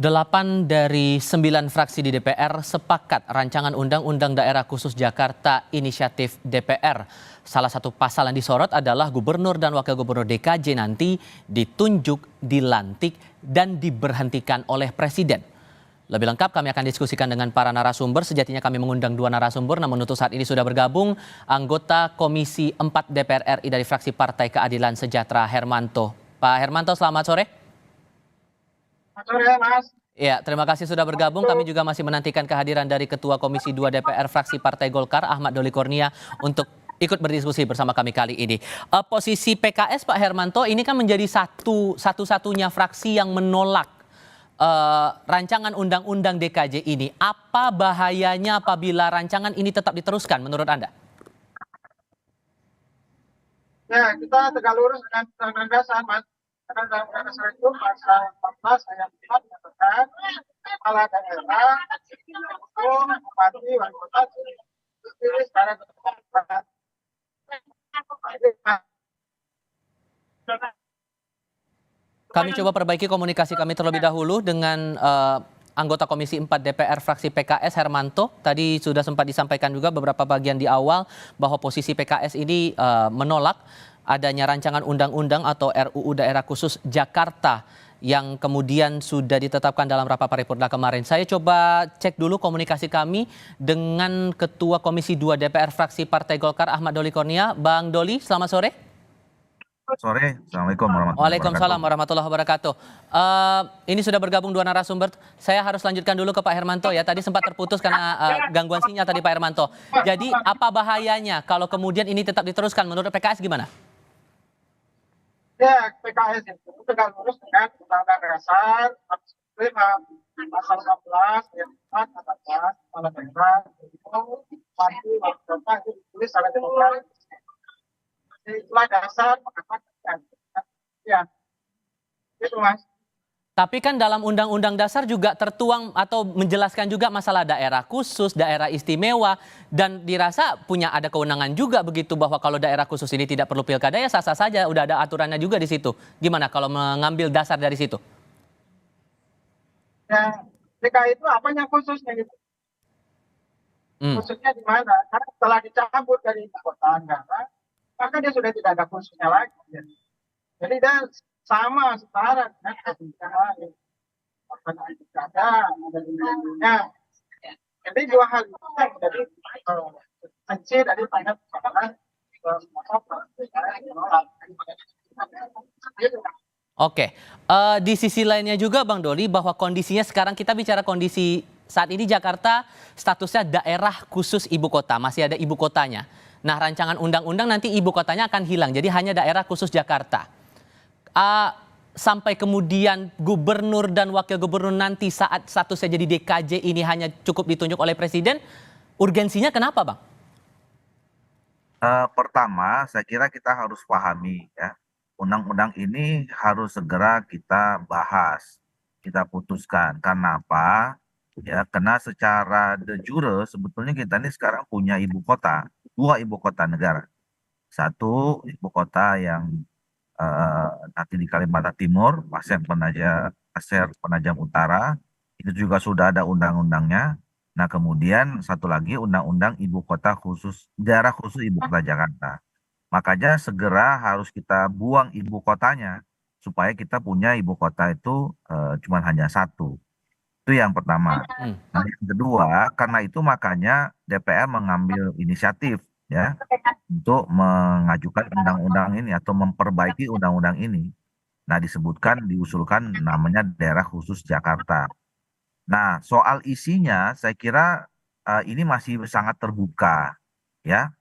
8 dari 9 fraksi di DPR sepakat rancangan Undang-Undang Daerah Khusus Jakarta Inisiatif DPR. Salah satu pasal yang disorot adalah Gubernur dan Wakil Gubernur DKJ nanti ditunjuk, dilantik, dan diberhentikan oleh Presiden. Lebih lengkap kami akan diskusikan dengan para narasumber. Sejatinya kami mengundang 2 narasumber, namun untuk saat ini sudah bergabung anggota Komisi 4 DPR RI dari fraksi Partai Keadilan Sejahtera, Hermanto. Pak Hermanto, selamat sore. Selamat sore, Mas. Ya, terima kasih sudah bergabung. Kami juga masih menantikan kehadiran dari Ketua Komisi 2 DPR fraksi Partai Golkar, Ahmad Doli Kurnia, untuk ikut berdiskusi bersama kami kali ini. Posisi PKS, Pak Hermanto, ini kan menjadi satu-satunya fraksi yang menolak rancangan Undang-Undang DKJ ini. Apa bahayanya apabila rancangan ini tetap diteruskan menurut Anda? Ya, kita tegak lurus dengan Undang-Undang Dasar, Mas. Karena dalam Undang-Undang Dasar itu pasal 14 ayat 4 menyatakan kepala daerah, hukum, bupati, wali kota dipilih secara terbuka. Kami coba perbaiki komunikasi kami terlebih dahulu dengan anggota Komisi 4 DPR fraksi PKS, Hermanto. Tadi sudah sempat disampaikan juga beberapa bagian di awal bahwa posisi PKS ini menolak adanya rancangan undang-undang atau RUU Daerah Khusus Jakarta yang kemudian sudah ditetapkan dalam rapat paripurna kemarin. Saya coba cek dulu komunikasi kami dengan Ketua Komisi 2 DPR fraksi Partai Golkar, Ahmad Doli Kurnia. Bang Doli, selamat sore. Sore, Assalamualaikum warahmatullahi wabarakatuh. Waalaikumsalam warahmatullahi wabarakatuh. Ini sudah bergabung 2 narasumber. Saya harus lanjutkan dulu ke Pak Hermanto ya. Tadi sempat terputus karena gangguan sinyal tadi Pak Hermanto. Jadi apa bahayanya kalau kemudian ini tetap diteruskan? Menurut PKS gimana? Ya, PKS itu tegak lurus dengan Undang-Undang Dasar 45 pasal 14 ayat 4 menyatakan kepala daerah, bupati, wali kota itu dipilih secara demokratis. Itulah dasar mengatakan. Ya, itu Mas. Tapi kan dalam Undang-Undang Dasar juga tertuang atau menjelaskan juga masalah daerah khusus, daerah istimewa, dan dirasa punya ada kewenangan juga begitu bahwa kalau daerah khusus ini tidak perlu pilkada ya sah-sah saja, udah ada aturannya juga di situ. Gimana kalau mengambil dasar dari situ? Ya, DKI itu apanya khususnya gitu? Khususnya di mana? Karena setelah dicabut dari ibu kota negara, maka dia sudah tidak ada khususnya lagi. Ya. Jadi dia sama setara dengan kebijakan lain. Ada undang-undangnya. Jadi 2 hal itu yang menjadi kunci dari pada persoalan. Oke, di sisi lainnya juga Bang Doli bahwa kondisinya sekarang kita bicara kondisi saat ini Jakarta statusnya daerah khusus ibu kota, masih ada ibu kotanya. Nah, rancangan undang-undang nanti ibu kotanya akan hilang, jadi hanya daerah khusus Jakarta. Sampai kemudian gubernur dan wakil gubernur nanti saat statusnya jadi DKJ ini hanya cukup ditunjuk oleh presiden, urgensinya kenapa Bang? Pertama, saya kira kita harus pahami ya, undang-undang ini harus segera kita bahas, kita putuskan. Karena apa? Ya, karena secara de jure sebetulnya kita ini sekarang punya ibu kota, 2 ibu kota negara. Satu ibu kota yang nanti di Kalimantan Timur, Pasir Penajam Utara, itu juga sudah ada undang-undangnya. Nah, kemudian satu lagi undang-undang ibu kota khusus, daerah khusus ibu kota Jakarta. Makanya segera harus kita buang ibu kotanya supaya kita punya ibu kota itu cuma hanya 1. Itu yang pertama. Nah, yang kedua, karena itu makanya DPR mengambil inisiatif ya untuk mengajukan undang-undang ini atau memperbaiki undang-undang ini. Nah, diusulkan namanya daerah khusus Jakarta. Nah, soal isinya saya kira ini masih sangat terbuka ya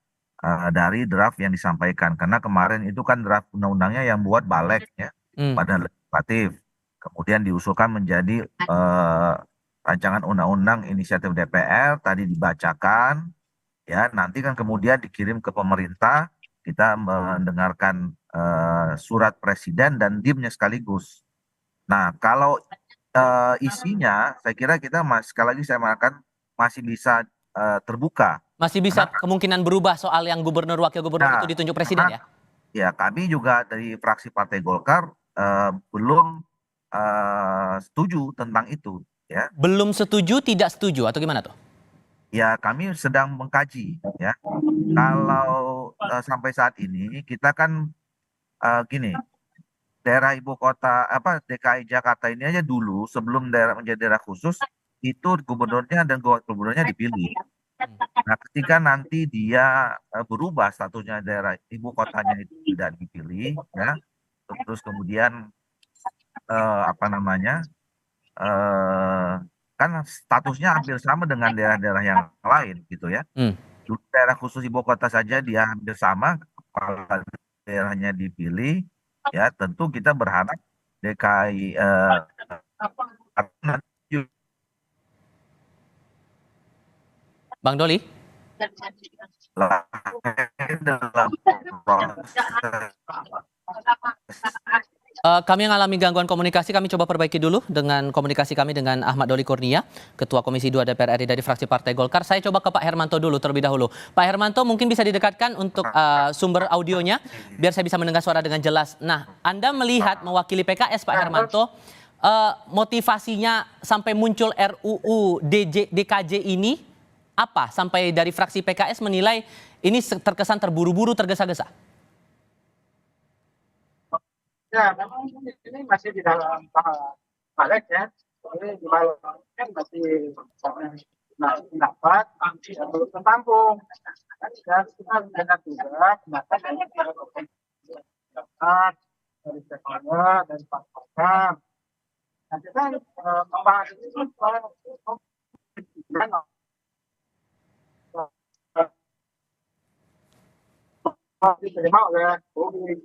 dari draft yang disampaikan. Karena kemarin itu kan draft undang-undangnya yang buat Balik ya, Badan Legislatif. Kemudian diusulkan menjadi rancangan undang-undang inisiatif DPR, tadi dibacakan. Ya, nanti kan kemudian dikirim ke pemerintah, kita mendengarkan surat presiden dan dimnya sekaligus. Nah, kalau isinya, saya kira kita sekali lagi saya mengatakan masih bisa terbuka. Masih bisa kemungkinan berubah soal yang gubernur wakil gubernur itu ditunjuk presiden ya? Ya, kami juga dari fraksi Partai Golkar belum setuju tentang itu, ya. Belum setuju, tidak setuju atau gimana tuh? Ya, kami sedang mengkaji, ya. Kalau sampai saat ini kita kan gini, daerah ibu kota apa DKI Jakarta ini aja dulu sebelum daerah menjadi daerah khusus itu gubernurnya dan gubernurnya dipilih. Nah, ketika nanti dia berubah statusnya daerah ibu kotanya itu tidak dipilih, ya, terus kemudian apa namanya, eh kan statusnya hampir sama dengan daerah-daerah yang lain gitu ya. Hmm. Dulu daerah khusus ibu kota saja dia hampir sama, kepala daerahnya dipilih, ya tentu kita berharap DKI Bang Doli? dalam proses Kami mengalami gangguan komunikasi, kami coba perbaiki dulu dengan komunikasi kami dengan Ahmad Doli Kurnia, Ketua Komisi 2 DPR RI dari fraksi Partai Golkar. Saya coba ke Pak Hermanto dulu terlebih dahulu. Pak Hermanto mungkin bisa didekatkan untuk sumber audionya, biar saya bisa mendengar suara dengan jelas. Nah, Anda melihat mewakili PKS Pak Hermanto, motivasinya sampai muncul RUU DKJ ini apa? Sampai dari fraksi PKS menilai ini terkesan terburu-buru, tergesa-gesa. Ya, memang ini masih di dalam tahap balik ya. Ini di balik kan masih pendapat yang belum tertampung. Kan kita mendengar juga pendapat dari pendapat dari stakeholder, dari pakar. Nah, kita membahas ini diterima oleh publik.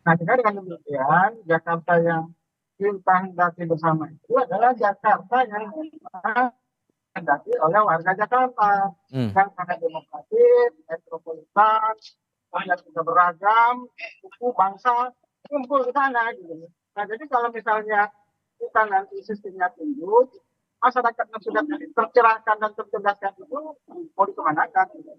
Nah, dengan demikian, Jakarta yang kita hendaki bersama itu adalah Jakarta yang dihendaki oleh warga Jakarta. Yang sangat demokratis, metropolitan, banyak juga beragam, suku, bangsa, kumpul di sana. Gitu. Nah, jadi kalau misalnya kita nanti sistemnya tunduk, masyarakatnya sudah tercerahkan dan tercerdaskan itu, mau dikemanakan. Gitu.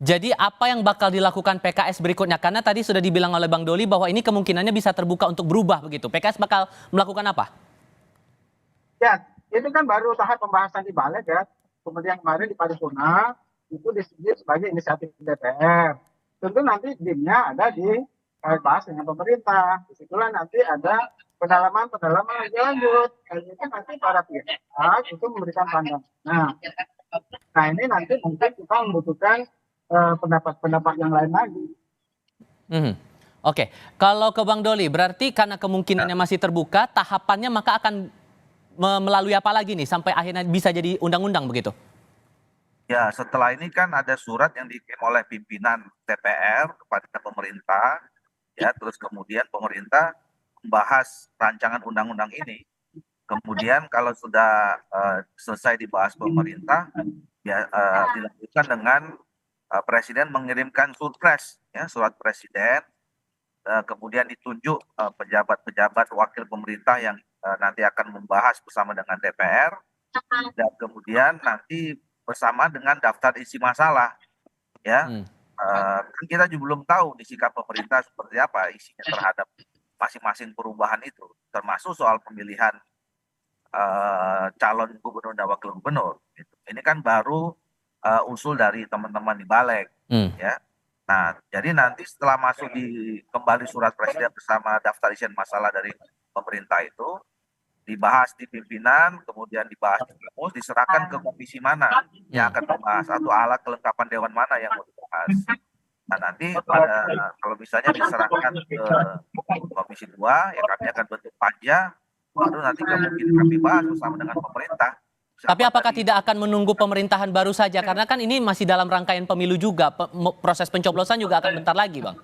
Jadi apa yang bakal dilakukan PKS berikutnya? Karena tadi sudah dibilang oleh Bang Doli bahwa ini kemungkinannya bisa terbuka untuk berubah begitu. PKS bakal melakukan apa? Ya, ini kan baru tahap pembahasan di balik ya. Kemudian kemarin di paripurna itu disetujui sebagai inisiatif DPR. Tentu nanti dimnya ada di bahas dengan pemerintah. Disitulah nanti ada pendalaman lebih lanjut. Ini nanti para pihak itu memberikan pandangan. Nah ini nanti mungkin kita membutuhkan pendapat-pendapat yang lain lagi. Oke, kalau ke Bang Doli, berarti karena kemungkinannya masih terbuka, tahapannya maka akan melalui apa lagi nih sampai akhirnya bisa jadi undang-undang begitu? Ya, setelah ini kan ada surat yang dikirim oleh pimpinan DPR kepada pemerintah, ya, terus kemudian pemerintah membahas rancangan undang-undang ini. Kemudian kalau sudah selesai dibahas pemerintah, ya dilanjutkan dengan Presiden mengirimkan surpres, ya, surat Presiden, kemudian ditunjuk pejabat-pejabat wakil pemerintah yang nanti akan membahas bersama dengan DPR, dan kemudian nanti bersama dengan daftar isi masalah, ya. Kita juga belum tahu di sikap pemerintah seperti apa isinya terhadap masing-masing perubahan itu, termasuk soal pemilihan calon gubernur dan wakil gubernur. Gitu. Ini kan baru usul dari teman-teman di Balik, ya. Nah, jadi nanti setelah masuk kembali surat Presiden bersama daftar isian masalah dari pemerintah itu dibahas di pimpinan, kemudian dibahas di Primus, diserahkan ke komisi mana yang akan membahas atau alat kelengkapan dewan mana yang mau dibahas. Nah, nanti kalau misalnya diserahkan ke Komisi 2, ya kami akan bentuk panja, baru nanti kemungkinan kami bahas bersama dengan pemerintah. Tapi apakah tidak akan menunggu pemerintahan baru saja? Karena kan ini masih dalam rangkaian pemilu juga, proses pencoblosan juga akan bentar lagi, Bang.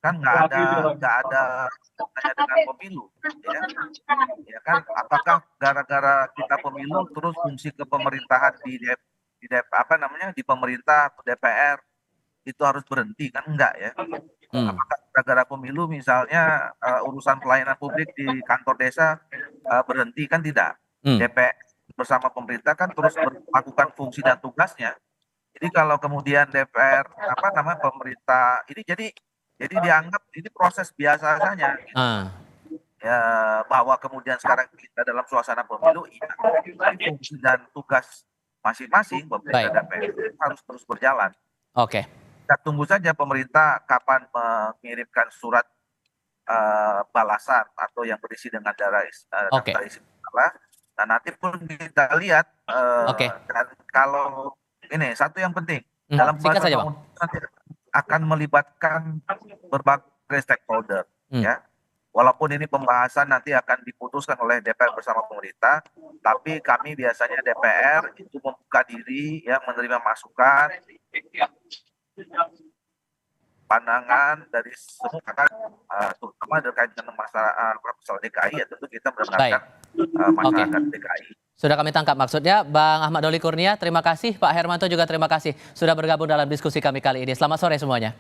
Kan nggak ada hubungannya dengan pemilu, ya kan? Apakah gara-gara kita pemilu terus fungsi kepemerintahan di pemerintah atau DPR itu harus berhenti? Kan enggak ya. Apakah gara-gara pemilu misalnya urusan pelayanan publik di kantor desa berhenti? Kan tidak. DPR bersama pemerintah kan terus melakukan fungsi dan tugasnya. Jadi kalau kemudian DPR pemerintah ini jadi Jadi dianggap ini proses biasa saja. Ah, Ya, bahwa kemudian sekarang kita dalam suasana pemilu, iya, tapi fungsi dan tugas masing-masing pemerintah dan DPR harus terus berjalan. oke. Kita tunggu saja pemerintah kapan mengirimkan surat balasan atau yang berisi dengan Oke. daftar isi masalah. Nah, nanti pun kita lihat Oke. dan kalau ini satu yang penting Singkat dalam pembahasan saja, Bang. undang-undang nanti akan melibatkan berbagai stakeholder, ya. Walaupun ini pembahasan nanti akan diputuskan oleh DPR bersama pemerintah, tapi kami biasanya DPR itu membuka diri, ya, menerima masukan, pandangan dari semua kan, terutama terkait dengan masalah DKI, ya tentu kita mendengarkan masyarakat DKI. Sudah kami tangkap maksudnya. Bang Ahmad Doli Kurnia, terima kasih. Pak Hermanto juga terima kasih sudah bergabung dalam diskusi kami kali ini. Selamat sore semuanya.